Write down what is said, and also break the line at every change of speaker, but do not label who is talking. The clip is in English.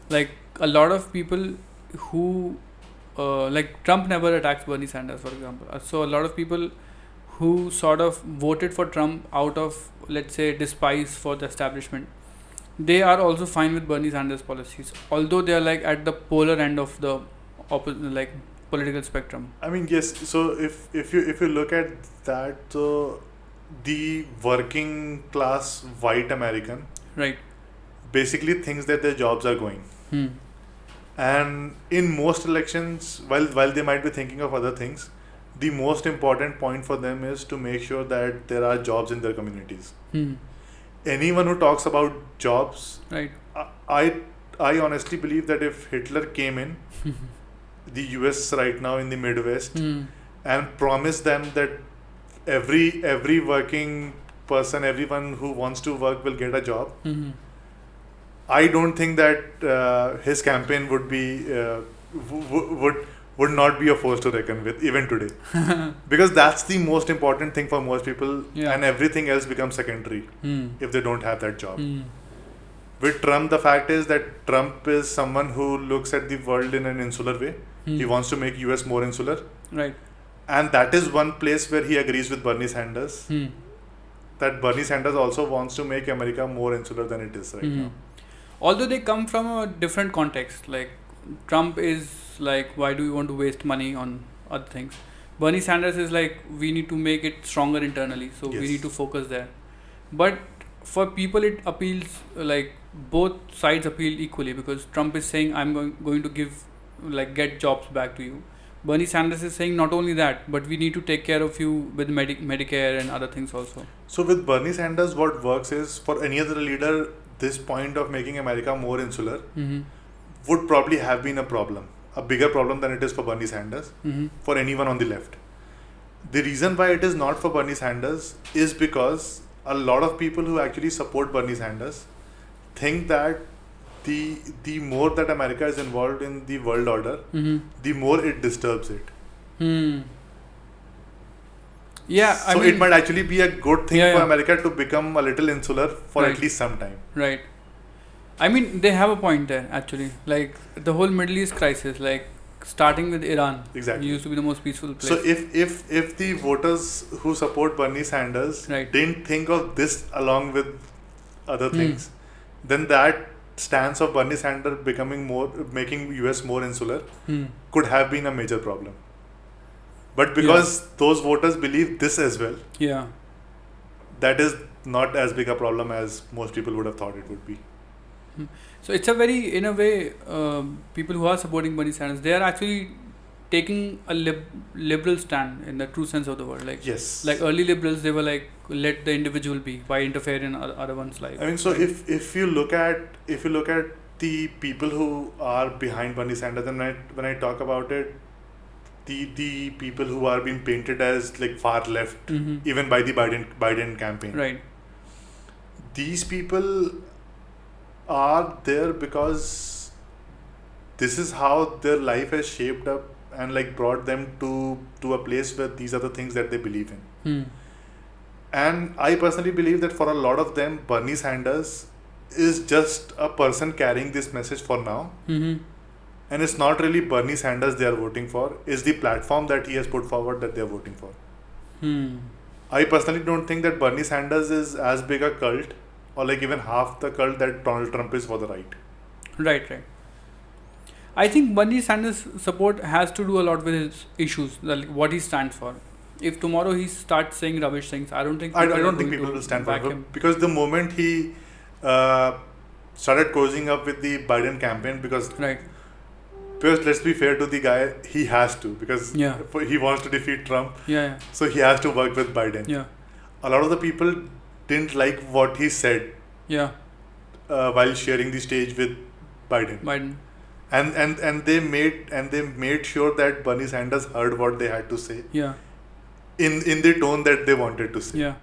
Like a lot of people who like Trump never attacks Bernie Sanders, for example. So a lot of people who sort of voted for Trump out of, let's say, despise for the establishment, they are also fine with Bernie Sanders policies, although they are like at the polar end of the like political spectrum.
I mean, yes. So if you look at that, so the working class white American
Right.
basically thinks that their jobs are going.
Hmm.
And in most elections, while they might be thinking of other things, the most important point for them is to make sure that there are jobs in their communities.
Hmm.
Anyone who talks about jobs,
Right.
I honestly believe that if Hitler came in the US right now in the Midwest
Hmm.
and promised them that every working person, everyone who wants to work will get a job,
Hmm.
I don't think that his campaign would be would not be a force to reckon with even today, because that's the most important thing for most people,
Yeah.
and everything else becomes secondary
Hmm.
if they don't have that job.
Hmm.
With Trump, the fact is that Trump is someone who looks at the world in an insular way.
Hmm.
He wants to make US more insular,
Right.
and that is one place where he agrees with Bernie Sanders.
Hmm.
That Bernie Sanders also wants to make America more insular than it is right
Hmm.
now.
Although they come from a different context. Like Trump is like, why do you want to waste money on other things? Bernie Sanders is like, we need to make it stronger internally, so we
Yes.
need to focus there. But for people, it appeals like both sides appeal equally, because Trump is saying, I'm going to give, like, get jobs back to you. Bernie Sanders is saying not only that, but we need to take care of you with Medicare and other things also.
So with Bernie Sanders, what works is, for any other leader, this point of making America more insular
Mm-hmm.
would probably have been a problem, a bigger problem than it is for Bernie Sanders,
Mm-hmm.
for anyone on the left. The reason why it is not for Bernie Sanders is because a lot of people who actually support Bernie Sanders think that the more that America is involved in the world order,
Mm-hmm.
the more it disturbs it.
Hmm. Yeah,
So it might actually be a good thing
Yeah,
for
yeah.
America to become a little insular for
Right.
at least some time.
Right. I mean, they have a point there, actually. Like, the whole Middle East crisis, like, starting with Iran.
Exactly.
Used to be the most peaceful place.
So if the voters who support Bernie Sanders
Right.
didn't think of this along with other
Hmm.
things, then that stance of Bernie Sanders making US more insular
Hmm.
could have been a major problem. But because those voters believe this as well,
Yeah.
that is not as big a problem as most people would have thought it would be.
So it's a very, in a way, people who are supporting Bernie Sanders, they are actually taking a liberal stand in the true sense of the word. Like,
Yes.
like early liberals, they were like, let the individual be, why interfere in other one's life.
I mean, so
Right.
if you look at the people who are behind Bernie Sanders, and when I talk about it, the people who are being painted as like far left,
Mhm.
even by the Biden campaign,
Right.
these people are there because this is how their life has shaped up and like brought them to a place where these are the things that they believe in.
Hmm.
And I personally believe that for a lot of them, Bernie Sanders is just a person carrying this message for now.
Mm-hmm.
And it's not really Bernie Sanders they are voting for, it's the platform that he has put forward that they are voting for.
Hmm.
I personally don't think that Bernie Sanders is as big a cult, or like even half the cult that Donald Trump is for the right.
Right, right. I think Bernie Sanders' support has to do a lot with his issues, like what he stands for. If tomorrow he starts saying rubbish things, I don't think
I
are
don't think
going
people
to
will stand for
back
him, because the moment he started cozying up with the Biden campaign, because
Right.
let's be fair to the guy, he has to, because
Yeah.
he wants to defeat Trump,
Yeah.
so he has to work with Biden.
Yeah.
A lot of the people didn't like what he said
Yeah.
while sharing the stage with Biden.
Biden.
And they made sure that Bernie Sanders heard what they had to say
Yeah.
in the tone that they wanted to say.
Yeah.